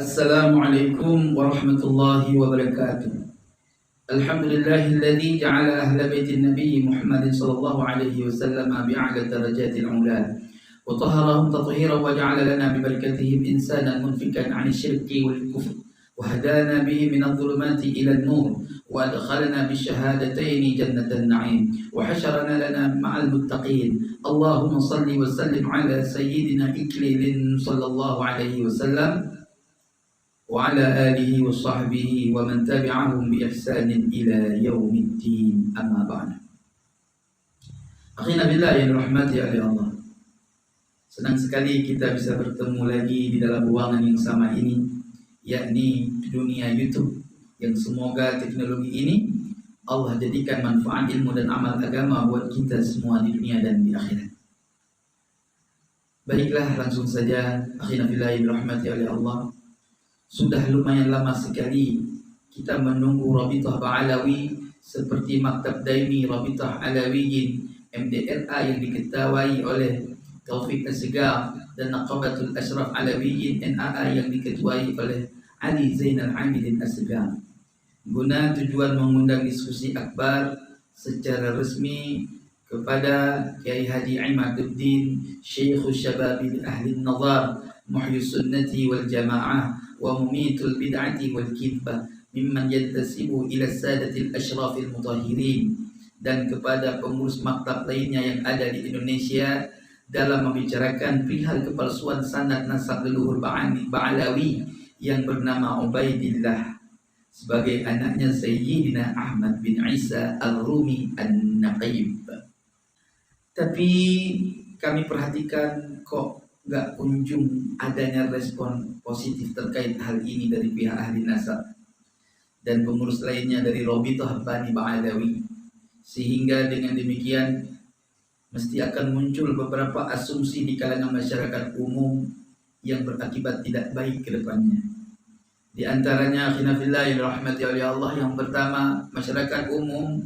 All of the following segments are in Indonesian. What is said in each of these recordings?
Assalamualaikum warahmatullahi wabarakatuh. Alhamdulillahilladzi ja'ala ahla baitin nabiy Muhammad sallallahu alaihi wasallam bi'ala darajatil ula wa tahharahum tathiran wa ja'ala lana bi barakatihim insanan munfikan 'anil syirki wal kufr wa hadana bihi min adh-dhulumati ila an-nur wa adkhalana bisyahadatayn jannatan na'im wa hasyarana lana ma'al muttaqin. Allahumma salli wa sallim ala sayyidina iklilin sallallahu alaihi wasallam wa ala alihi wa sahbihi wa man tabi'ahum bi ihsanin ila yaumiddin, amma ba'd. Akhina billah yang rahmati oleh Allah. Senang sekali kita bisa bertemu lagi di dalam ruangan yang sama ini, yakni dunia YouTube, yang semoga teknologi ini Allah jadikan manfaat ilmu dan amal agama buat kita semua di dunia dan di akhirat. Baiklah, langsung saja akhina billah yang rahmati oleh Allah. Sudah lumayan lama sekali kita menunggu Rabithah Ba'alawi seperti Maktab Daimi Rabithah Alawiyin MDRA yang diketuai oleh Taufik Assegar dan Naqabatul Ashraf Alawiyin NAA yang diketuai oleh Ali Zainal Abidin Assegar, guna tujuan mengundang diskusi akbar secara resmi kepada Kiai Haji Imaduddin Syekhul Syababil Ahli Nazar Muhyus Sunnati wal Jamaah wa mumitul bid'ati wal kidbah mimman yantasibu ila sadatil ashrafil mutahhirin, dan kepada pengurus maktab lainnya yang ada di Indonesia dalam membicarakan perihal kepalsuan sanad nasab leluhur Ba'alawi yang bernama Ubaidillah sebagai anaknya Sayyidina Ahmad bin Isa Al-Rumi An-Naqib. Tapi kami perhatikan kok gak kunjung adanya respon positif terkait hal ini dari pihak ahli nasab dan pengurus lainnya dari Rabithah Bani Ba'alawi, sehingga dengan demikian mesti akan muncul beberapa asumsi di kalangan masyarakat umum yang berakibat tidak baik ke depannya. Di antaranya khinafillah rahmati oleh Allah, yang pertama, masyarakat umum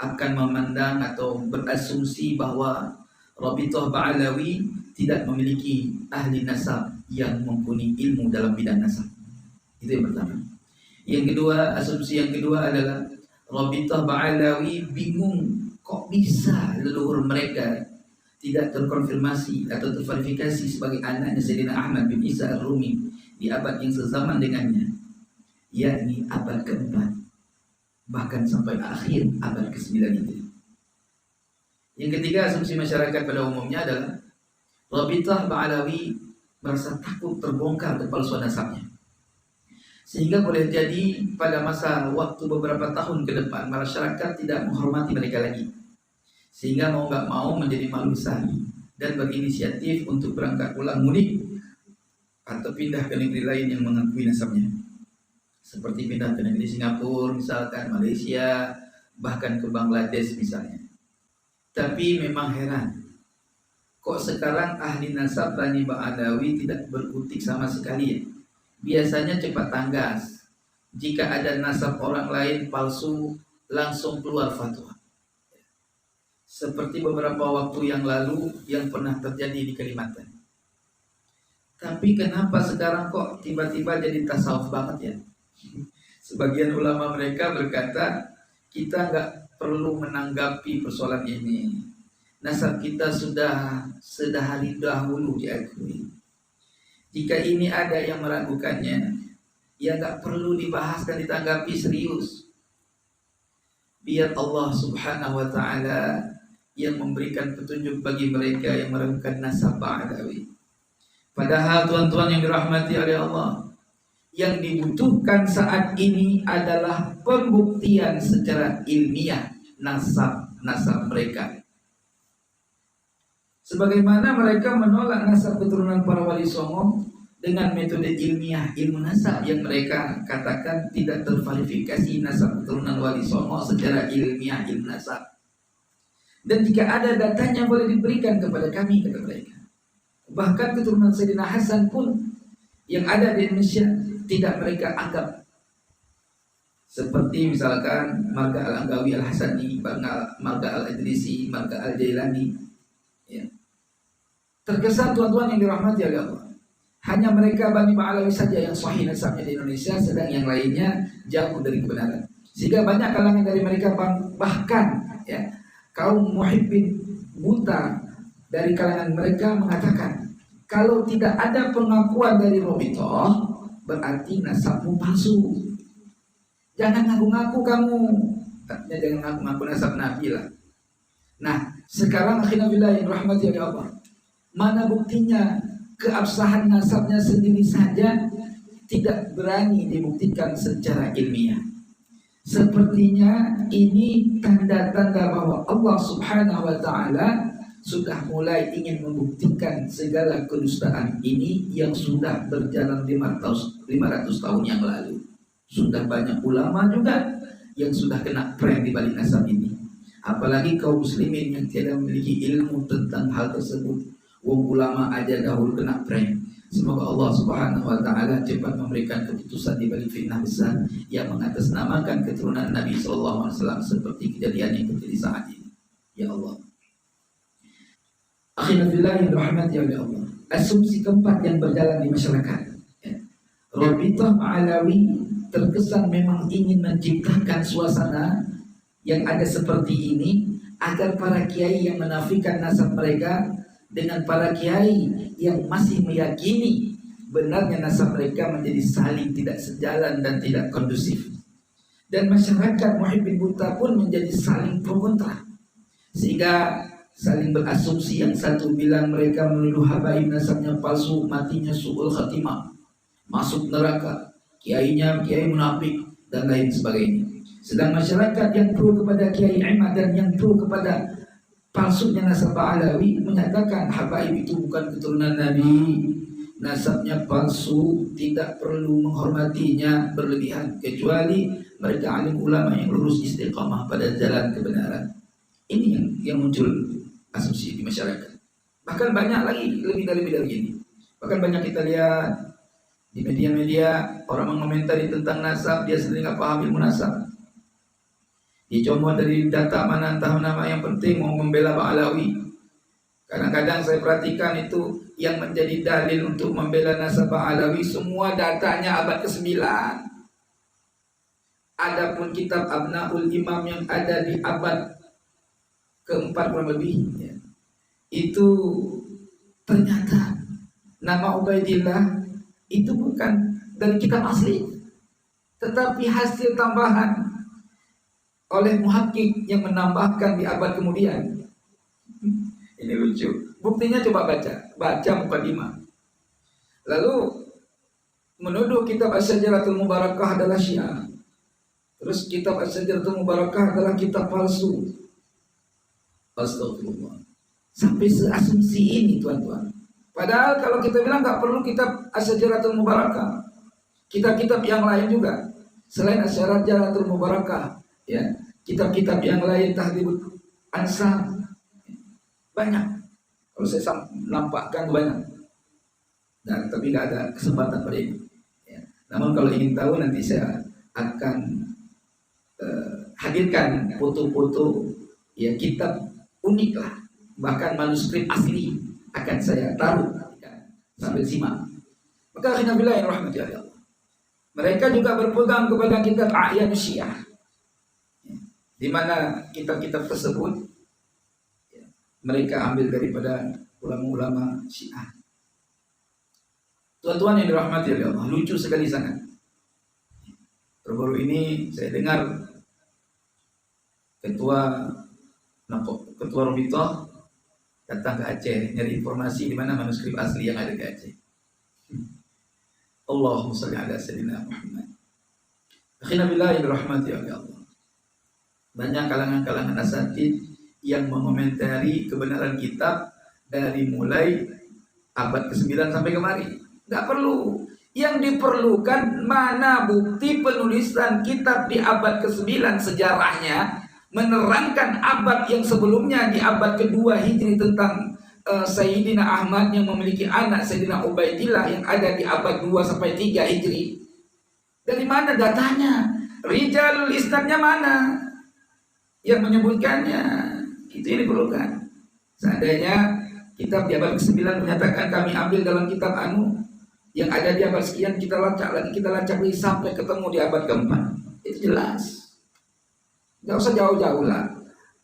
akan memandang atau berasumsi bahwa Rabithah Ba'alawi tidak memiliki ahli nasab yang mumpuni ilmu dalam bidang nasab. Itu yang pertama. Yang kedua, asumsi yang kedua adalah Rabithah Ba'alawi bingung kok bisa leluhur mereka tidak terkonfirmasi atau terverifikasi sebagai anaknya Sayyidina Ahmad bin Isa Ar-Rumi di abad yang sezaman dengannya, yakni abad keempat, bahkan sampai akhir abad ke-9 itu. Yang ketiga, asumsi masyarakat pada umumnya adalah Rabithah Ba'alawi merasa takut terbongkar kepalsuan nasabnya, sehingga boleh jadi pada masa waktu beberapa tahun ke depan masyarakat tidak menghormati mereka lagi, sehingga mau gak mau menjadi malu besar dan berinisiatif untuk berangkat pulang mudik atau pindah ke negeri lain yang mengakui nasabnya, seperti pindah ke negeri Singapura misalkan, Malaysia, bahkan ke Bangladesh misalnya. Tapi memang heran, kok sekarang ahli nasab Bani Ba'alawi tidak berkutik sama sekali ya? Biasanya cepat tanggas. Jika ada nasab orang lain palsu, langsung keluar fatwa. Seperti beberapa waktu yang lalu yang pernah terjadi di Kalimantan. Tapi kenapa sekarang kok tiba-tiba jadi tasawuf banget ya? Sebagian ulama mereka berkata, kita nggak perlu menanggapi persoalan ini. Nasab kita sudah sedahari dahulu diakui. Jika ini ada yang meragukannya, ya gak perlu dibahas dan ditanggapi serius. Biar Allah subhanahu wa ta'ala yang memberikan petunjuk bagi mereka yang meragukan nasab Ba'alawi. Padahal tuan-tuan yang dirahmati oleh Allah, yang dibutuhkan saat ini adalah pembuktian secara ilmiah nasab mereka. Sebagaimana mereka menolak nasab keturunan para wali songo dengan metode ilmiah ilmu nasab yang mereka katakan tidak terverifikasi nasab keturunan wali songo secara ilmiah ilmu nasab. Dan jika ada datanya boleh diberikan kepada kami, kata mereka. Bahkan keturunan Sayyidina Hasan pun yang ada di Indonesia tidak mereka anggap. Seperti misalkan marga Al-Anggawi Al-Hasani, marga Al-Idrisi, marga Al-Jailani. Ya. Terkesan tuan-tuan yang dirahmati oleh Allah, Hanya mereka Bani Ba'alawi saja yang sahih nasabnya di Indonesia, sedang yang lainnya jauh dari kebenaran. Sehingga banyak kalangan dari mereka bahkan ya, kaum muhibbin buta dari kalangan mereka mengatakan, kalau tidak ada pengakuan dari Rabithah, berarti nasabmu palsu. Jangan ngaku-ngaku kamu. Artinya jangan ngaku-ngaku nasab Nabi lah. Nah, sekarang akhirnya billah yang rahmati oleh Allah, mana buktinya keabsahan nasabnya sendiri saja tidak berani dibuktikan secara ilmiah. Sepertinya ini tanda-tanda bahwa Allah Subhanahu wa taala sudah mulai ingin membuktikan segala kedustaan ini yang sudah berjalan 500 tahun yang lalu. Sudah banyak ulama juga yang sudah kena prank di balik nasab ini. Apalagi kaum muslimin yang tidak memiliki ilmu tentang hal tersebut. Wong ulama aja dahulu kena prank. Semoga Allah Subhanahu wa taala cepat memberikan keputusan di balik fitnah besar yang mengatasnamakan keturunan Nabi sallallahu alaihi wasallam seperti kejadian yang terjadi saat ini. Ya Allah. Akhirnya yang dirahmati oleh Allah. Asumsi keempat yang berjalan di masyarakat. Ya. Rabithah Ba'alawi terkesan memang ingin menciptakan suasana yang ada seperti ini agar para kiai yang menafikan nasab mereka dengan para kiai yang masih meyakini benarnya nasab mereka menjadi saling tidak sejalan dan tidak kondusif. Dan masyarakat muhibbin buta pun menjadi saling pro kontra. Sehingga saling berasumsi, yang satu bilang mereka menuduh habaib nasabnya palsu, matinya su'ul khatimah, masuk neraka, kiainya kiai munafik dan lain sebagainya. Sedang masyarakat yang pro kepada Kiai Ahmad dan yang pro kepada palsunya nasab Ba'alawi menyatakan habaib itu bukan keturunan Nabi, nasabnya palsu, tidak perlu menghormatinya berlebihan kecuali mereka alim ulama yang lurus istiqamah pada jalan kebenaran. Ini yang muncul asumsi di masyarakat. Bahkan banyak lagi lebih dari ini. Bahkan banyak kita lihat di media-media orang mengomentari tentang nasab, dia sendiri nggak paham ilmu nasab. Dicomot dari data mana entah nama, yang penting mau membela Ba'alawi. Kadang-kadang saya perhatikan itu yang menjadi dalil untuk membela nasab Ba'alawi semua datanya abad ke-9. Adapun kitab Abnaul Imam yang ada di abad ke-4 kurang lebih ya, itu ternyata nama Ubaidillah itu bukan dari kitab asli, tetapi hasil tambahan oleh muhakkik yang menambahkan di abad kemudian. Ini lucu. Buktinya coba baca mukadimah. Lalu menuduh kitab Asy-Syajaratul Mubarakah adalah Syiah. Terus kitab Asy-Syajaratul Mubarakah adalah kitab palsu. Astagfirullah. Sampai seasumsi ini tuan-tuan. Padahal kalau kita bilang nggak perlu kitab Asy-Syajaratul Mubarakah, kitab-kitab yang lain juga selain Asy-Syajaratul Mubarakah, ya, kitab-kitab yang lain, Tahdhibul Ansab, banyak. Kalau saya nampakkan banyak. Nah, tapi nggak ada kesempatan pada ini. Ya. Namun kalau ingin tahu nanti saya akan hadirkan foto-foto ya kitab unik lah, bahkan manuskrip asli akan saya taruh ya, sambil simak. Maka akhirnya bila yang rahmati Allah, mereka juga berpegang kepada kitab A'yan Syiah, di mana kitab-kitab tersebut ya, mereka ambil daripada ulama-ulama Syiah. Tuan-tuan yang dirahmati oleh Allah, lucu sekali sangat. Baru-baru ini saya dengar ketua Rabithah datang ke Aceh nyari informasi di mana manuskrip asli yang ada di Aceh. Allahumma shalli ala sayyidina Muhammad. Akhirnya billah yang dirahmati oleh Allah, banyak kalangan-kalangan asatid yang mengomentari kebenaran kitab dari mulai abad ke-9 sampai kemari. Nggak perlu. Yang diperlukan mana bukti penulisan kitab di abad ke-9 sejarahnya menerangkan abad yang sebelumnya di abad kedua Hijri tentang Sayyidina Ahmad yang memiliki anak Sayyidina Ubaidillah yang ada di abad 2 sampai 3 Hijri. Dari mana datanya? Rijalul isnadnya mana yang menyebutkannya? Itu yang diperlukan. Seandainya kitab di abad ke-9 menyatakan kami ambil dalam kitab anu, Yang ada di abad sekian kita lacak lagi sampai ketemu di abad keempat. Itu jelas. Gak usah jauh-jauh lah.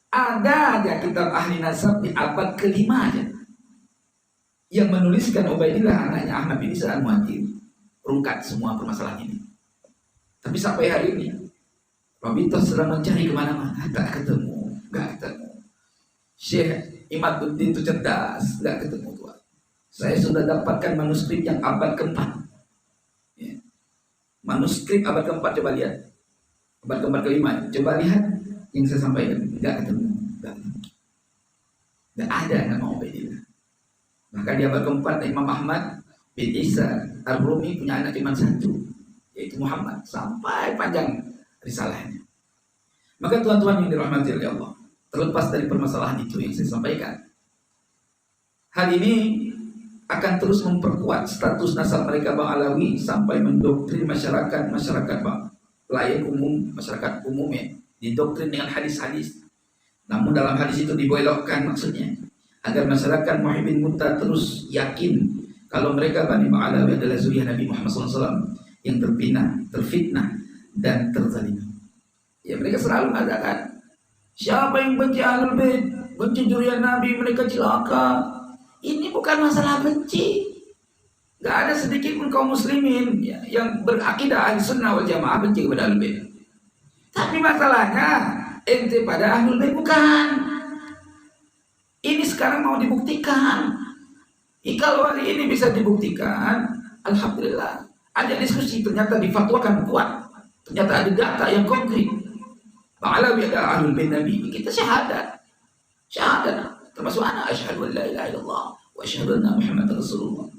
Ada aja kitab ahli nasab di abad kelima aja yang menuliskan Ubaidillah anaknya Ahmad bin Isa al-Mu'athir, rungkat semua permasalahan ini. Tapi sampai hari ini Rabithah sedang mencari kemana-mana, gak ketemu. Syekh Imaduddin itu cerdas, gak ketemu tuan. Saya sudah dapatkan manuskrip yang abad keempat. Ya. Manuskrip abad keempat, coba lihat. Abad keempat kelima, coba lihat yang saya sampaikan, gak ketemu. Gak ada nama Ubaidillah. Maka di abad keempat Imam Ahmad bin Isa Ar-Rumi punya anak cuma satu, yaitu Muhammad, sampai panjang risalahnya. Maka tuan-tuan yang dirahmati oleh Allah, terlepas dari permasalahan itu yang saya sampaikan, hal ini akan terus memperkuat status nasab mereka Bang Alawi sampai mendoktrin masyarakat Bang layak umum, masyarakat umumnya didoktrin dengan hadis-hadis. Namun dalam hadis itu dibelokkan maksudnya agar masyarakat Muhibbin Muta terus yakin kalau mereka Bani Bang Alawi adalah zuriyah Nabi Muhammad SAW yang terfitnah dan terzalimi. Ya, mereka selalu mengatakan, siapa yang benci Ahlul Bait, benci zuriyah Nabi, mereka celaka. Ini bukan masalah benci. Gak ada sedikit pun kaum muslimin ya, yang berakidah ahli sunnah wal jamaah benci kepada Ahlul Bait. Tapi masalahnya ente pada Ahlul Bait bukan. Ini sekarang mau dibuktikan. Kalau hari ini bisa dibuktikan, alhamdulillah. Ada diskusi, ternyata difatwakan kuat. Ternyata ada data yang konkret. Bang Alawi ada Ahlul Bait Nabi, kita syahadat. Termasuk anak asyhadu an la ilaha illallah wa asyhadu anna Muhammadar Rasulullah.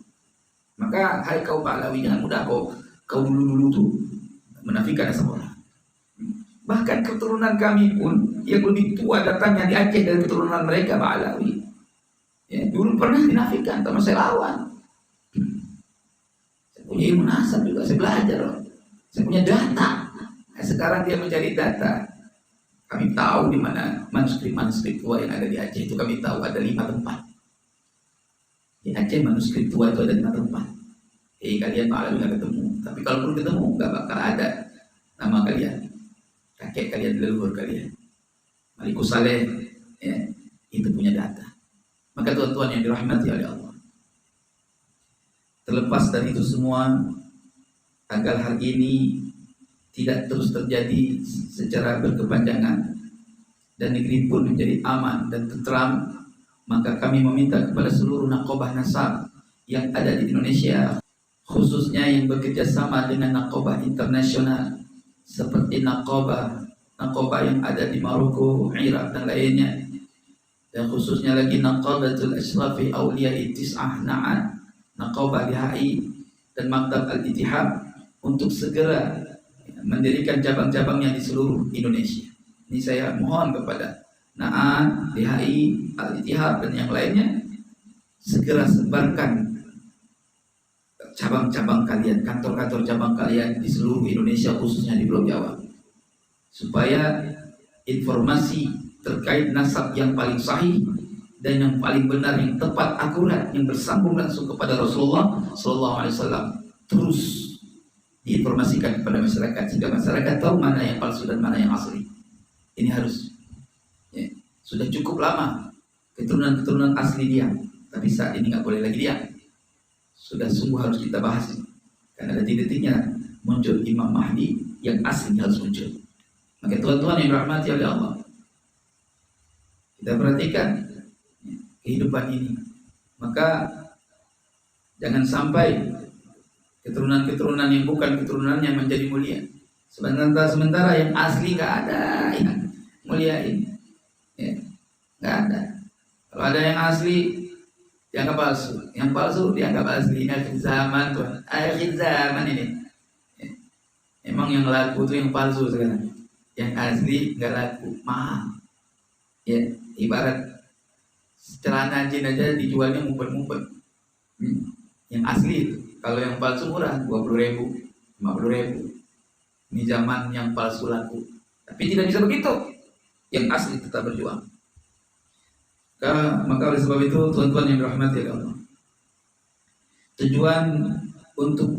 Maka hai kaum Bang Alawi, jangan mudah kau dulu tuh menafikan nasab orang. Bahkan keturunan kami pun yang lebih tua datangnya di Aceh dari keturunan mereka Bang Alawi. Ya, dulu pernah dinafikan, sama saya lawan. Saya punya ilmu nasab juga, saya belajar. Saya punya data. Nah, sekarang dia mencari data. Kami tahu di mana manuskrip tua yang ada di Aceh itu, kami tahu ada 5 tempat. Di Aceh manuskrip tua itu ada 5 tempat. Kalian malah nggak ketemu. Tapi kalau pun ketemu, nggak bakal ada nama kalian, kakek kalian, leluhur kalian. Malikus Saleh, ya, itu punya data. Maka tuan-tuan yang dirahmati oleh Allah, terlepas dari itu semua, agar hal ini tidak terus terjadi secara berkepanjangan dan negeri pun menjadi aman dan tentram, maka kami meminta kepada seluruh naqobah nasab yang ada di Indonesia, khususnya yang bekerja sama dengan naqobah internasional seperti naqobah yang ada di Maroko, Irak dan lainnya, dan khususnya lagi Naqabatul Ashrafi Awliya'i Tis'ah Na'at, naqobah DHI dan Maktab Al-Ittihad, untuk segera mendirikan cabang-cabangnya di seluruh Indonesia. Ini saya mohon kepada Na'at, DHI, Al-Ittihad dan yang lainnya, segera sebarkan cabang-cabang kalian, kantor-kantor cabang kalian di seluruh Indonesia, khususnya di Pulau Jawa, supaya informasi terkait nasab yang paling sahih dan yang paling benar, yang tepat, akurat, yang bersambung langsung kepada Rasulullah SAW terus diinformasikan kepada masyarakat, sehingga masyarakat tahu mana yang palsu dan mana yang asli. Ini harus, ya. Sudah cukup lama keturunan asli diam, tapi saat ini nggak boleh lagi diam. Sudah sungguh harus kita bahas, karena detik-detiknya muncul Imam Mahdi yang asli harus muncul. Maka tuan-tuan yang dirahmati oleh Allah, kita perhatikan kehidupan ini. Maka jangan sampai keturunan-keturunan yang bukan keturunannya menjadi mulia. Sementara yang asli nggak ada yang muliain, ya, nggak ada. Kalau ada yang asli dianggap palsu, yang palsu dianggap asli. Ini akhir zaman tuh, akhir zaman ini. Ya. Emang yang laku tuh yang palsu sekarang, yang asli nggak laku, mahal. Ya, ibarat celana jin aja dijualnya ngumpet-ngumpet. Yang asli itu. Kalau yang palsu murah, 20.000, 50.000. Ini zaman yang palsu laku. Tapi tidak bisa begitu. Yang asli tetap berjuang. Maka oleh sebab itu, tuan-tuan yang dirahmati oleh Allah, tujuan untuk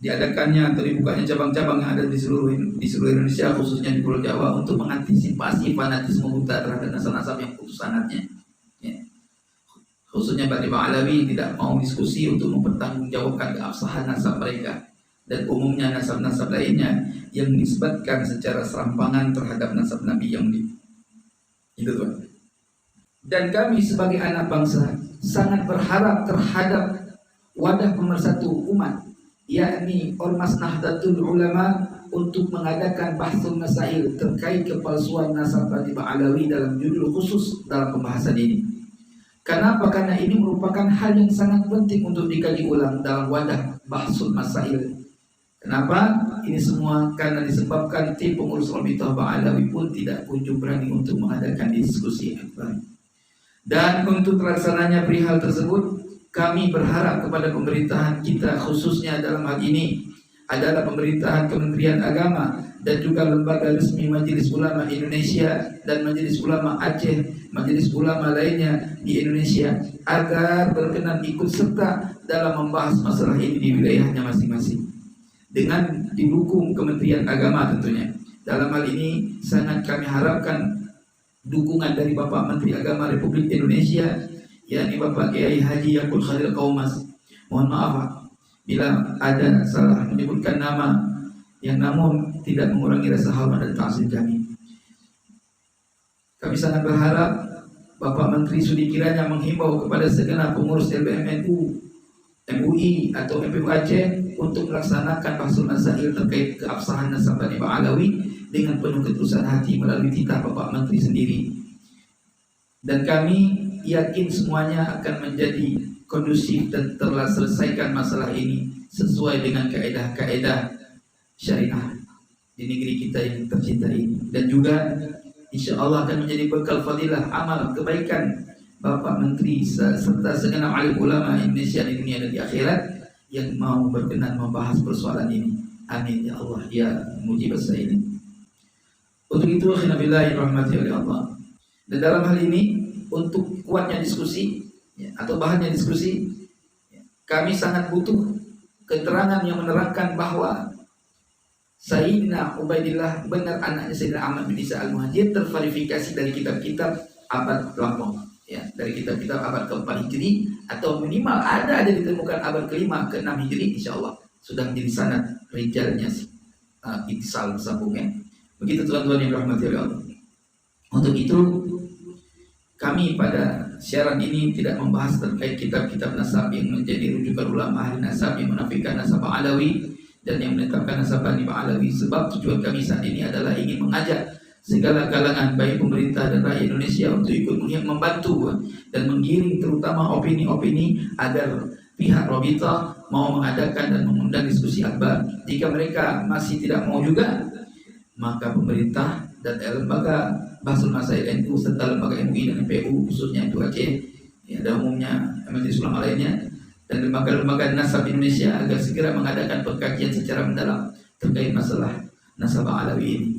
diadakannya atau dibukanya cabang-cabang yang ada di seluruh Indonesia, khususnya di Pulau Jawa, untuk mengantisipasi fanatisme buta terhadap nasab-nasab yang putus sanadnya. Ya. Khususnya bagi Pak Alawi tidak mau diskusi untuk mempertanggungjawabkan keabsahan nasab mereka dan umumnya nasab-nasab lainnya yang dinisbatkan secara serampangan terhadap nasab Nabi yang itu tuh. Dan kami sebagai anak bangsa sangat berharap terhadap wadah pemersatu umat, yakni Ormas Nahdlatul Ulama, untuk mengadakan bahsul masail terkait kepalsuan nasab Bani Alawi dalam judul khusus dalam pembahasan ini. Kenapa? Karena ini merupakan hal yang sangat penting untuk dikaji ulang dalam wadah bahsul masail. Kenapa? Ini semua karena disebabkan tim pengurus Rabithah Ba'alawi pun tidak kunjung berani untuk mengadakan diskusi akbar. Dan untuk terlaksananya perihal tersebut, kami berharap kepada pemerintahan kita, khususnya dalam hal ini adalah pemerintahan Kementerian Agama dan juga lembaga resmi Majelis Ulama Indonesia dan Majelis Ulama Aceh, Majelis Ulama lainnya di Indonesia, agar berkenan ikut serta dalam membahas masalah ini di wilayahnya masing-masing dengan didukung Kementerian Agama tentunya. Dalam hal ini sangat kami harapkan dukungan dari Bapak Menteri Agama Republik Indonesia, yakni Bapak Kiai Haji Yakul Khalil Qaumas. Mohon maaf bila ada salah menyebutkan nama, yang namun tidak mengurangi rasa hormat dan ta'zim kami. Kami sangat berharap Bapak Menteri Sudi kiranya menghimbau kepada segenap pengurus LBMNU, MUI atau MPU Aceh untuk melaksanakan bahsul masail terkait keabsahan nasab Bani Alawi dengan penuh ketulusan hati melalui titah Bapak Menteri sendiri. Dan kami yakin semuanya akan menjadi kondusif dan telah selesaikan masalah ini sesuai dengan kaedah-kaedah syariah di negeri kita yang tercinta ini, dan juga insya Allah akan menjadi bekal fadilah amal kebaikan Bapak Menteri serta segenap alim ulama Indonesia di dunia dan di akhirat yang mau berkenan membahas persoalan ini. Amin ya Allah ya mujib as-sa'ilin. Untuk itu akhirnya rahmati oleh Allah. Dan dalam hal ini untuk kuatnya diskusi atau bahannya diskusi, kami sangat butuh keterangan yang menerangkan bahwa Sayyidina Ubaidillah benar anaknya Sayyidina Ahmad bin Isa Al-Muhajir terverifikasi dari kitab-kitab abad lampau, dari kitab-kitab abad ke-4 Hijri, atau minimal ada ditemukan abad ke-5 ke-6 Hijri, insyaallah sudah menjadi sanad rijalnya ittisal sambungnya. Begitu tuan-tuan yang dirahmati oleh Allah. Untuk itu kami pada siaran ini tidak membahas terkait kitab-kitab nasab yang menjadi rujukan ulama ahli nasab yang menafikan nasab Alawi dan yang menetapkan nasab Bani Alawi, sebab tujuan kami saat ini adalah ingin mengajak segala kalangan baik pemerintah dan rakyat Indonesia untuk ikut membantu dan menggiring terutama opini-opini agar pihak Rabithah mau mengadakan dan mengundang diskusi akbar. Jika mereka masih tidak mau juga, maka pemerintah dan lembaga bahsul masail NU serta lembaga MUI dan MPU khususnya MPU Aceh, dan umumnya Majelis Ulama lainnya dan lembaga-lembaga nasab Indonesia agar segera mengadakan pengkajian secara mendalam terkait masalah nasab Alawi ini.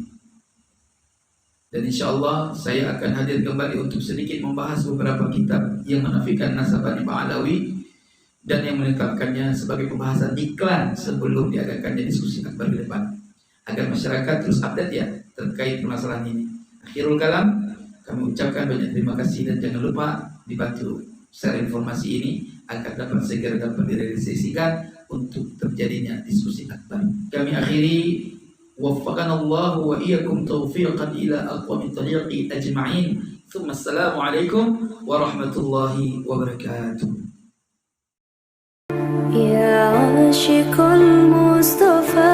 Dan insya Allah saya akan hadir kembali untuk sedikit membahas beberapa kitab yang menafikan nasab Bani Alawi dan yang menetapkannya sebagai pembahasan iklan sebelum diadakannya diskusi akbar ke depan, agar masyarakat terus update terkait permasalahan ini. Akhirul kalam, kami ucapkan banyak terima kasih dan jangan lupa dibantu share informasi ini agar dapat segera direalisasikan untuk terjadinya diskusi akbar. Kami akhiri, waffaqanallahu wa iyyakum taufiqan ila aqwamit tariqi ajma'in. Tsumma assalamu alaikum warahmatullahi wabarakatuh. يا عاشق المصطفى